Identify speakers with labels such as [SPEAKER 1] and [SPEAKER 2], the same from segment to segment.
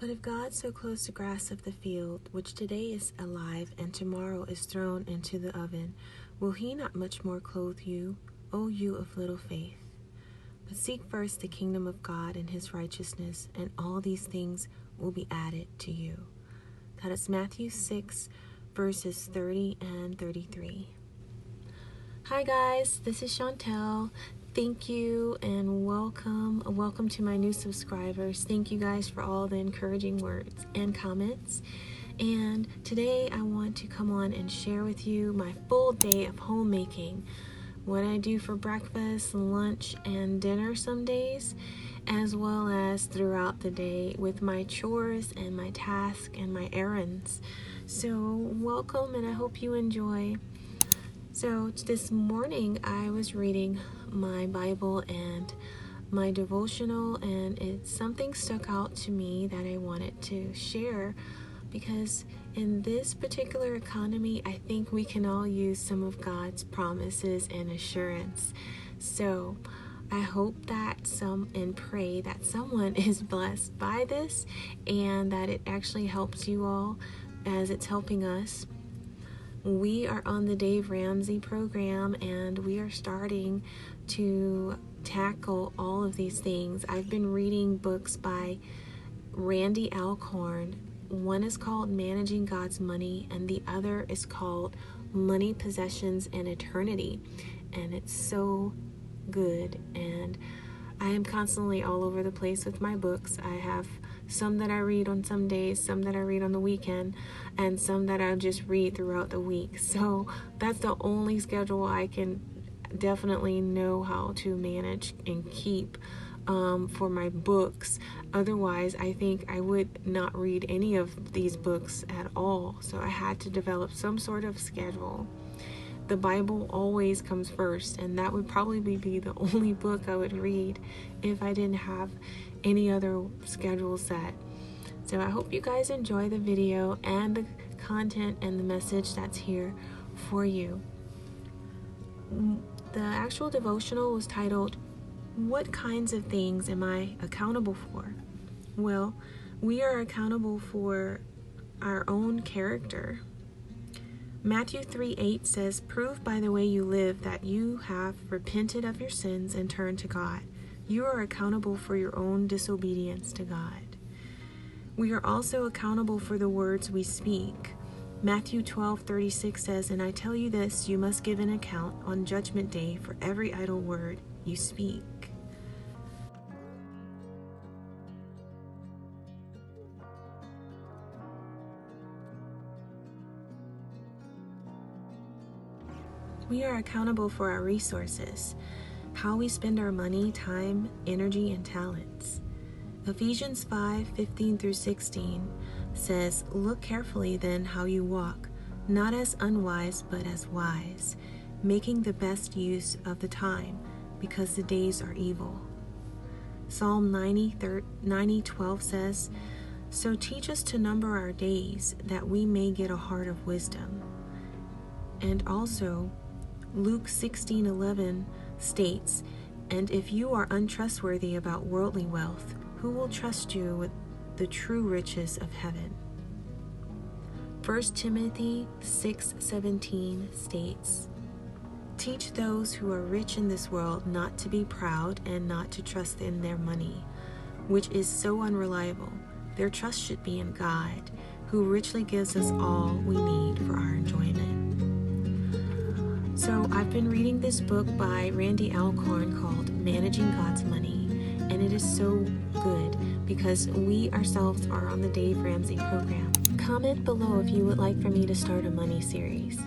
[SPEAKER 1] But if God so clothes the grass of the field, which today is alive and tomorrow is thrown into the oven, will he not much more clothe you, O you of little faith? But seek first the kingdom of God and his righteousness, and all these things will be added to you. That is Matthew 6, verses 30 and 33. Hi guys, this is Chantel. Thank you and welcome. Welcome to my new subscribers. Thank you guys for all the encouraging words and comments. And today I want to come on and share with you my full day of homemaking. What I do for breakfast, lunch, and dinner some days, as well as throughout the day with my chores and my tasks and my errands. So welcome, and I hope you enjoy. So this morning I was reading my Bible and my devotional, and something stuck out to me that I wanted to share, because in this particular economy, I think we can all use some of God's promises and assurance. So I hope that and pray that someone is blessed by this, and that it actually helps you all as it's helping us. We are on the Dave Ramsey program, and we are starting to tackle all of these things. I've been reading books by Randy Alcorn. One is called Managing God's Money, and the other is called Money, Possessions, and Eternity. And it's so good. And I am constantly all over the place with my books. I have some that I read on some days, some that I read on the weekend, and some that I just read throughout the week. So that's the only schedule I can definitely know how to manage and keep for my books. Otherwise, I think I would not read any of these books at all. So I had to develop some sort of schedule. The Bible always comes first, and that would probably be the only book I would read if I didn't have any other schedule set. So I hope you guys enjoy the video and the content and the message that's here for you. The actual devotional was titled, "What kinds of things am I accountable for?" Well, we are accountable for our own character. Matthew 3:8 says, "Prove by the way you live that you have repented of your sins and turned to God." You are accountable for your own disobedience to God. We are also accountable for the words we speak. Matthew 12:36 says, "And I tell you this, you must give an account on Judgment Day for every idle word you speak." We are accountable for our resources, how we spend our money, time, energy, and talents. Ephesians 5:15 through 16 says, "Look carefully then how you walk, not as unwise but as wise, making the best use of the time, because the days are evil." Psalm 90:12 says, "So teach us to number our days, that we may get a heart of wisdom." And also, Luke 16:11 states, "And if you are untrustworthy about worldly wealth, who will trust you with the true riches of heaven?" 1 Timothy 6:17 states, "Teach those who are rich in this world not to be proud and not to trust in their money, which is so unreliable. Their trust should be in God, who richly gives us all we need for our enjoyment." So I've been reading this book by Randy Alcorn called Managing God's Money, and it is so good because we ourselves are on the Dave Ramsey program. Comment below if you would like for me to start a money series.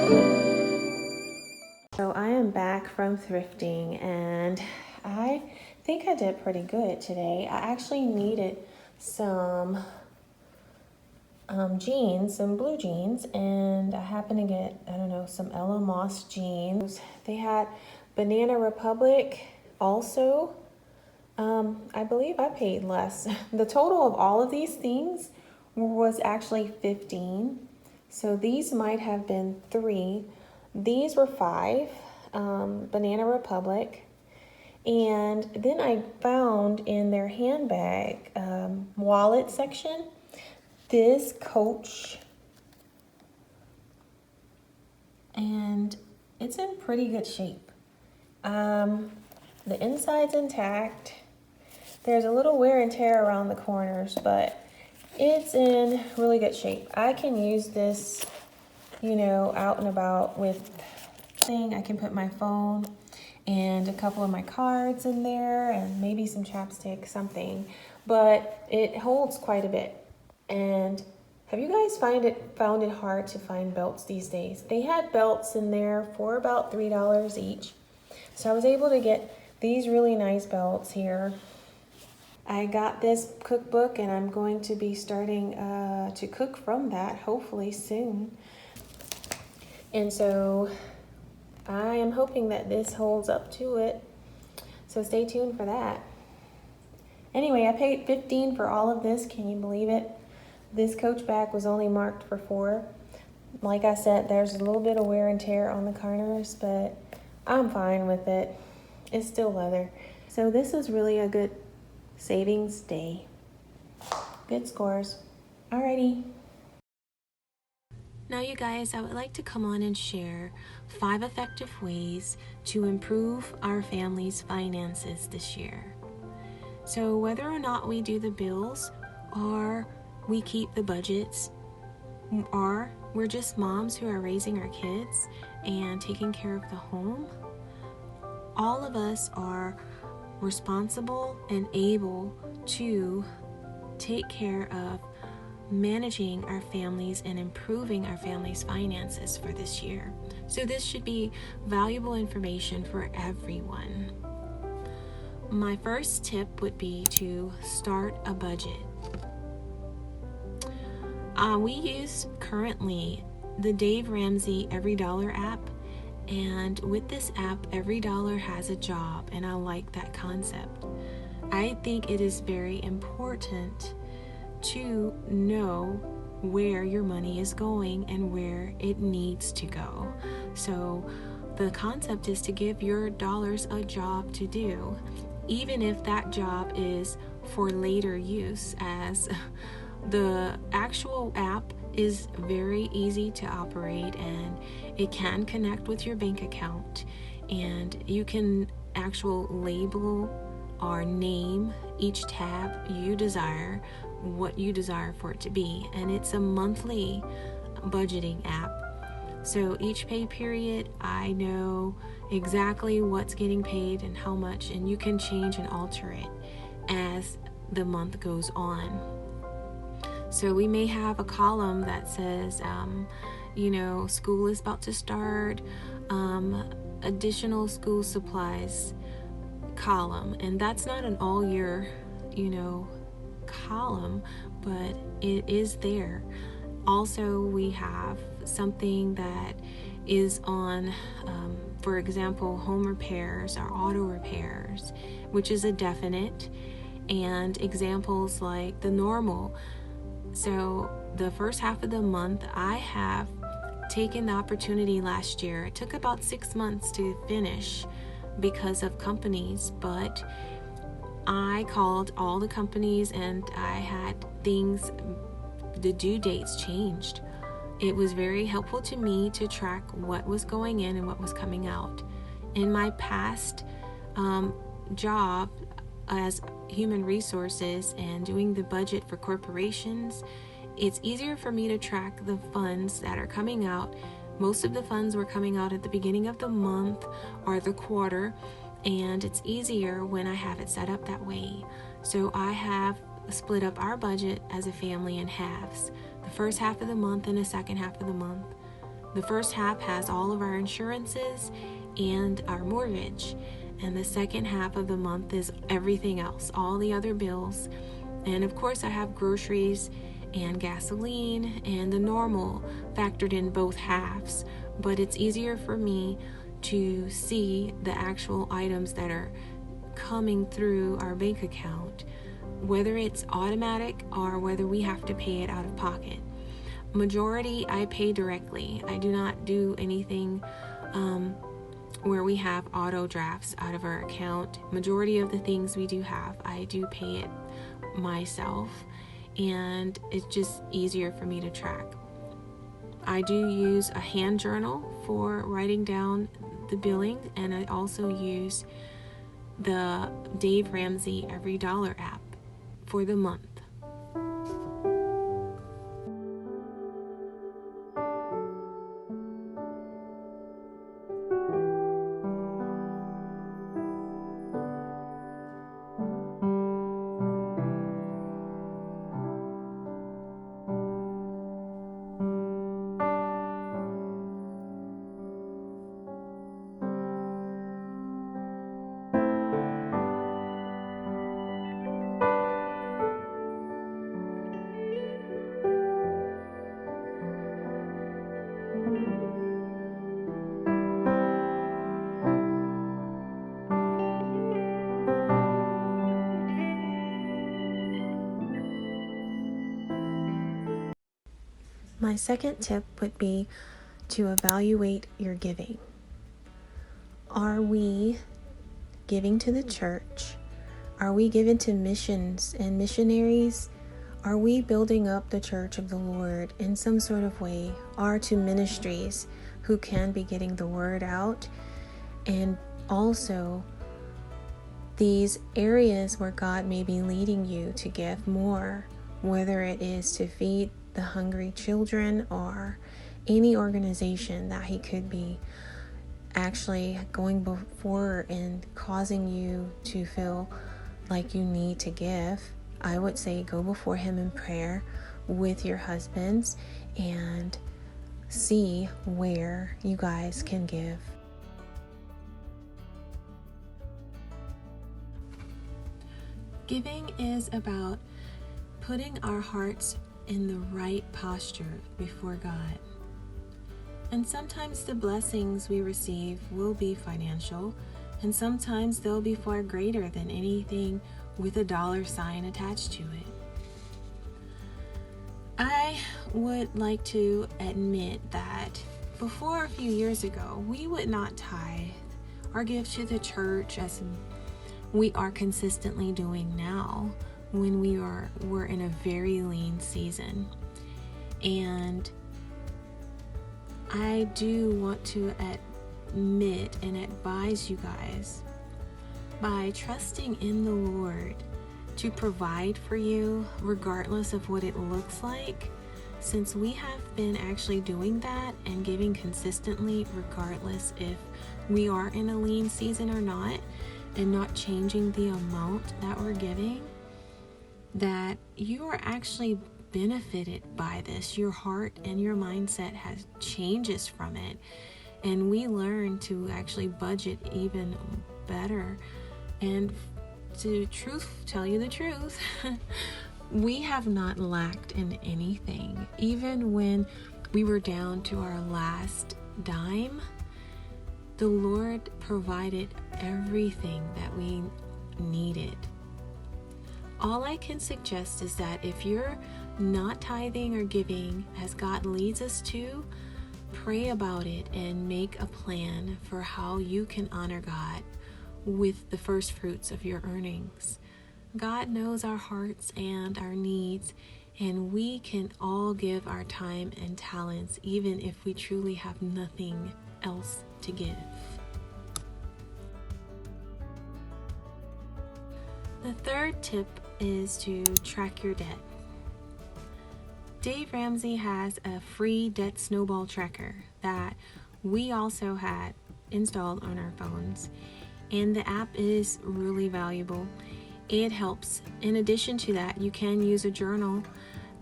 [SPEAKER 1] So I am back from thrifting, and I think I did pretty good today. I actually needed some jeans, some blue jeans, and I happened to get, I don't know, some Ella Moss jeans. They had Banana Republic also. I believe I paid less. The total of all of these things was actually $15. So these might have been $3. These were $5, Banana Republic. And then I found in their handbag wallet section this Coach. And it's in pretty good shape. The inside's intact. There's a little wear and tear around the corners, but it's in really good shape. I can use this, out and about with thing. I can put my phone and a couple of my cards in there and maybe some chapstick, something. But it holds quite a bit. And have you guys found it hard to find belts these days? They had belts in there for about $3 each. So I was able to get these really nice belts here. I got this cookbook, and I'm going to be starting to cook from that hopefully soon. And so I am hoping that this holds up to it. So stay tuned for that. Anyway, I paid $15 for all of this. Can you believe it? This Coach bag was only marked for $4. Like I said, there's a little bit of wear and tear on the corners, but I'm fine with it. It's still leather. So this is really a good savings day. Good scores. Alrighty. Now you guys, I would like to come on and share 5 effective ways to improve our family's finances this year. So whether or not we do the bills, or we keep the budgets, or we're just moms who are raising our kids and taking care of the home, all of us are responsible and able to take care of managing our families and improving our families' finances for this year. So this should be valuable information for everyone. My first tip would be to start a budget. We use currently the Dave Ramsey Every Dollar app. And with this app, every dollar has a job, and I like that concept. I think it is very important to know where your money is going and where it needs to go. So the concept is to give your dollars a job to do, even if that job is for later use, as the actual app is very easy to operate, and it can connect with your bank account, and you can label or name each tab you desire, what you desire for it to be. And it's a monthly budgeting app. So each pay period, I know exactly what's getting paid and how much, and you can change and alter it as the month goes on. So we may have a column that says, school is about to start, additional school supplies column. And that's not an all year, column, but it is there. Also, we have something that is on, for example, home repairs or auto repairs, which is a definite, and examples like the normal. So the first half of the month, I have taken the opportunity last year. It took about 6 months to finish because of companies, but I called all the companies and I had the due dates changed. It was very helpful to me to track what was going in and what was coming out. In my past job as human resources and doing the budget for corporations, it's easier for me to track the funds that are coming out. Most of the funds were coming out at the beginning of the month or the quarter, and it's easier when I have it set up that way. So I have split up our budget as a family in halves. The first half of the month and the second half of the month. The first half has all of our insurances and our mortgage. And the second half of the month is everything else, all the other bills. And of course, I have groceries and gasoline and the normal factored in both halves. But it's easier for me to see the actual items that are coming through our bank account, whether it's automatic or whether we have to pay it out of pocket. Majority, I pay directly. I do not do anything where we have auto drafts out of our account. Majority of the things we do have, I do pay it myself, and it's just easier for me to track. I do use a hand journal for writing down the billing, and I also use the Dave Ramsey Every Dollar app for the month. My second tip would be to evaluate your giving. Are we giving to the church? Are we giving to missions and missionaries? Are we building up the church of the Lord in some sort of way? Or to ministries who can be getting the word out? And also these areas where God may be leading you to give more, whether it is to feed the hungry children or any organization that he could be actually going before and causing you to feel like you need to give. I would say go before him in prayer with your husbands and see where you guys can give. Giving is about putting our hearts in the right posture before God. And sometimes the blessings we receive will be financial, and sometimes they'll be far greater than anything with a dollar sign attached to it. I would like to admit that before a few years ago, we would not tithe or give to the church as we are consistently doing now, when we're in a very lean season. And I do want to admit and advise you guys, by trusting in the Lord to provide for you regardless of what it looks like, since we have been actually doing that and giving consistently regardless if we are in a lean season or not, and not changing the amount that we're giving, that you are actually benefited by this. Your heart and your mindset has changes from it, and we learn to actually budget even better. And to tell you the truth, we have not lacked in anything. Even when we were down to our last dime, the Lord provided everything that we needed. All I can suggest is that if you're not tithing or giving as God leads us to, pray about it and make a plan for how you can honor God with the first fruits of your earnings. God knows our hearts and our needs, and we can all give our time and talents even if we truly have nothing else to give. The third tip is to track your debt. Dave Ramsey has a free debt snowball tracker that we also had installed on our phones, and the app is really valuable. It helps. In addition to that, you can use a journal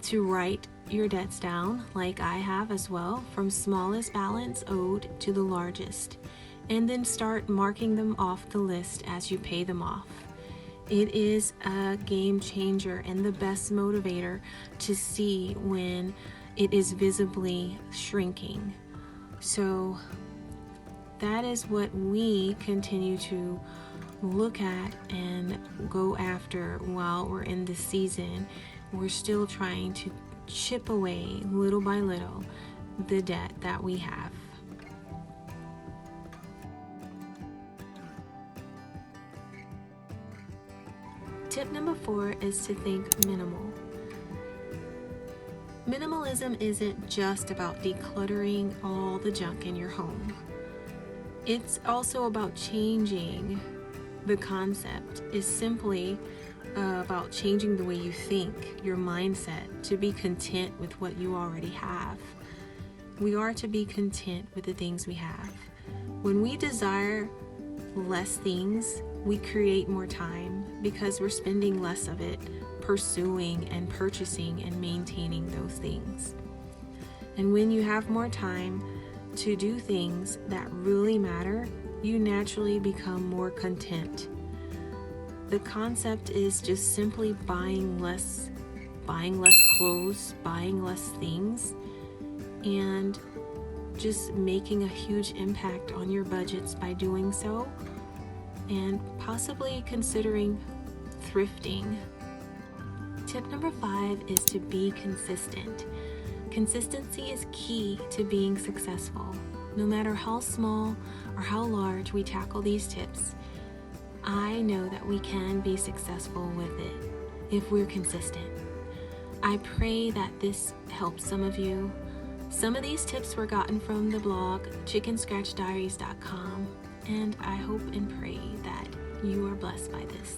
[SPEAKER 1] to write your debts down, like I have as well, from smallest balance owed to the largest, and then start marking them off the list as you pay them off. It is a game changer and the best motivator to see when it is visibly shrinking. So that is what we continue to look at and go after while we're in this season. We're still trying to chip away little by little the debt that we have. Tip number 4 is to think minimal. Minimalism isn't just about decluttering all the junk in your home. It's also about changing the concept. It's simply about changing the way you think, your mindset, to be content with what you already have. We are to be content with the things we have. When we desire less things, we create more time because we're spending less of it pursuing and purchasing and maintaining those things. And when you have more time to do things that really matter, you naturally become more content. The concept is just simply buying less clothes, buying less things, and just making a huge impact on your budgets by doing so, and possibly considering thrifting. Tip number 5 is to be consistent. Consistency is key to being successful. No matter how small or how large we tackle these tips, I know that we can be successful with it if we're consistent. I pray that this helps some of you. Some of these tips were gotten from the blog chickenscratchdiaries.com, and I hope and pray that you are blessed by this.